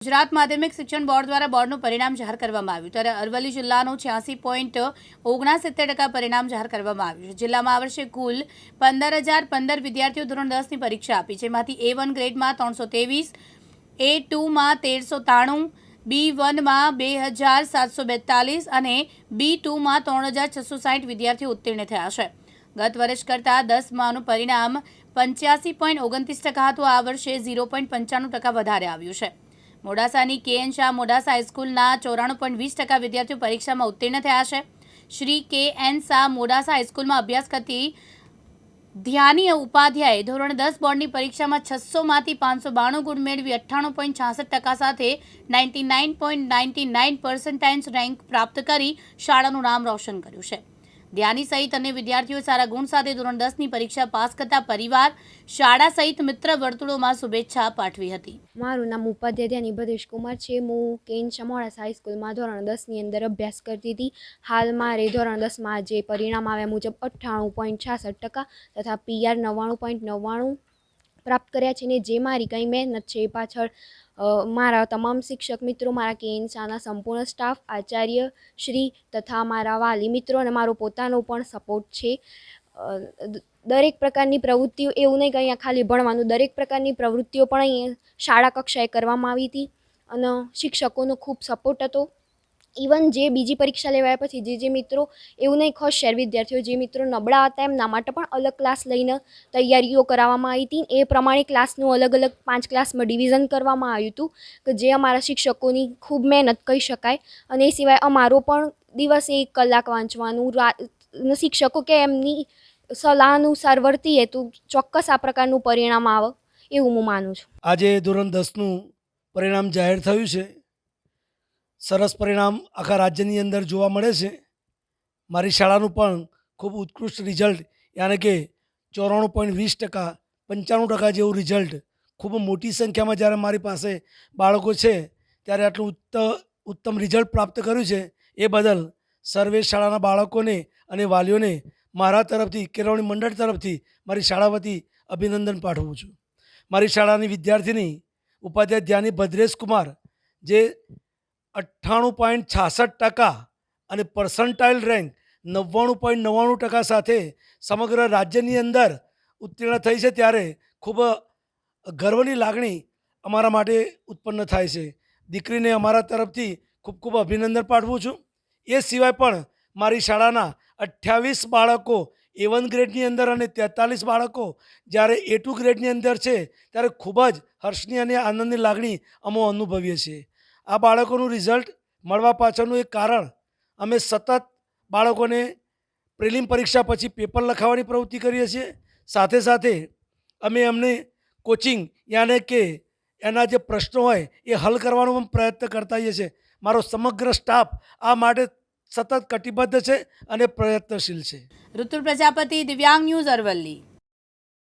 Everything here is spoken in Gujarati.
ગુજરાત માધ્યમિક શિક્ષણ બોર્ડ દ્વારા બોર્ડનું પરિણામ જાહેર કરવામાં આવ્યું ત્યારે અરવલ્લી જિલ્લાનું 86.69% પરિણામ જાહેર કરવામાં આવ્યું છે। જિલ્લામાં આ વર્ષે કુલ 15,015 વિદ્યાર્થીઓ ધોરણ 10ની પરીક્ષા આપી, જેમાંથી A1 ગ્રેડમાં 323, A2માં 1393, B1માં 2,742 અને B2માં 3,660 વિદ્યાર્થીઓ ઉત્તીર્ણ થયા છે। ગત વર્ષ કરતાં 10માનું પરિણામ 85.29% હતું। આ વર્ષે 0.95% વધારે આવ્યું છે। મોડાસાની KN શાહ મોડાસા હાઈસ્કૂલના 94.20% વિદ્યાર્થીઓ પરીક્ષામાં ઉત્તીર્ણ થયા છે। શ્રી KN શાહ મોડાસા હાઈસ્કૂલમાં અભ્યાસ કરતી ધ્યાની ઉપાધ્યાયે ધોરણ 10 બોર્ડની પરીક્ષામાં 600માંથી 592 ગુણ મેળવી 98.66% સાથે 99.99% રેન્ક પ્રાપ્ત કરી શાળાનું નામ રોશન કર્યું છે। ધ્યાની સહિત અન્ય વિદ્યાર્થીઓ સારા ગુણ સાથે ધોરણ 10ની પરીક્ષા પાસ કરતા પરિવાર, શાળા સહિત મિત્ર વર્તુળોમાં શુભેચ્છા પાઠવી હતી। મારું નામ ઉપાધ્યાય ધ્યાની ભદેશ કુમાર છે। હું KN શાહ મોડાસા હાઈસ્કૂલમાં ધોરણ 10ની અંદર અભ્યાસ કરતી હતી। હાલ મારે ધોરણ 10માં જે પરિણામ આવ્યા મુજબ 98.66% તથા PR 99.99 પ્રાપ્ત કર્યા છે, ને જે મારી કંઈ મહેનત છે એ પાછળ મારા તમામ શિક્ષક મિત્રો, મારા KN શાહના સંપૂર્ણ સ્ટાફ, આચાર્ય શ્રી તથા મારા વાલી મિત્રો અને મારો પોતાનો પણ સપોર્ટ છે। દરેક પ્રકારની પ્રવૃત્તિઓ, એવું નહીં કે અહીંયા ખાલી ભણવાનું, દરેક પ્રકારની પ્રવૃત્તિઓ પણ અહીંયા શાળા કક્ષાએ કરવામાં આવી હતી અને શિક્ષકોનો ખૂબ સપોર્ટ હતો। ઇવન જે બીજી પરીક્ષા લેવાયા પછી જે મિત્રો, એવું નહીં હોશિયાર વિદ્યાર્થીઓ, જે મિત્રો નબળા હતા એમના માટે પણ અલગ ક્લાસ લઈને તૈયારીઓ કરાવવામાં આવી હતી। એ પ્રમાણે ક્લાસનું અલગ અલગ 5 ક્લાસમાં ડિવિઝન કરવામાં આવ્યું હતું કે જે અમારા શિક્ષકોની ખૂબ મહેનત કહી શકાય। અને એ સિવાય અમારો પણ દિવસે 1 કલાક વાંચવાનું, શિક્ષકો કે એમની સલાહ અનુસાર વર્તીએ તો ચોક્કસ આ પ્રકારનું પરિણામ આવે એવું હું માનું છું। આજે ધોરણ 10નું પરિણામ જાહેર થયું છે। સરસ પરિણામ આખા રાજ્યની અંદર જોવા મળે છે। મારી શાળાનું પણ ખૂબ ઉત્કૃષ્ટ રિઝલ્ટ, યાને કે 94.20%, 95% જેવું રિઝલ્ટ, ખૂબ મોટી સંખ્યામાં જ્યારે મારી પાસે બાળકો છે ત્યારે આટલું ઉત્તમ રિઝલ્ટ પ્રાપ્ત કર્યું છે। એ બદલ સર્વે શાળાના બાળકોને અને વાલીઓને મારા તરફથી, કેળવણી મંડળ તરફથી મારી શાળા વતી અભિનંદન પાઠવું છું। મારી શાળાની વિદ્યાર્થીની ઉપાધ્યાય ધ્યાની ભદ્રેશ કુમાર, જે 98.66% અને પર્સન્ટાઇલ રેન્ક 99.99% સાથે સમગ્ર રાજ્યની અંદર ઉત્તીર્ણ થઈ છે, ત્યારે ખૂબ ગર્વની લાગણી અમારા માટે ઉત્પન્ન થાય છે। દીકરીને અમારા તરફથી ખૂબ ખૂબ અભિનંદન પાઠવું છું। એ સિવાય પણ મારી શાળાના 28 બાળકો A1 ગ્રેડની અંદર અને 43 બાળકો જ્યારે A2 ગ્રેડની અંદર છે, ત્યારે ખૂબ જ હર્ષની અને આનંદની લાગણી અમે અનુભવીએ છીએ। આ બાળકોનું રિઝલ્ટ મળવા પાછળનું એક કારણ, અમે સતત બાળકોને પ્રિલિમ પરીક્ષા પછી પેપર લખાવવાની પ્રવૃત્તિ કરીએ છીએ। સાથે સાથે અમે એમને કોચિંગ, યાને કે એના જે પ્રશ્નો હોય એ હલ કરવાનો પણ પ્રયત્ન કરતા હોઈએ છીએ। મારો સમગ્ર સ્ટાફ આ માટે સતત કટિબદ્ધ છે અને પ્રયત્નશીલ છે। ઋતુલ પ્રજાપતિ, દિવ્યાંગ ન્યૂઝ, અરવલ્લી।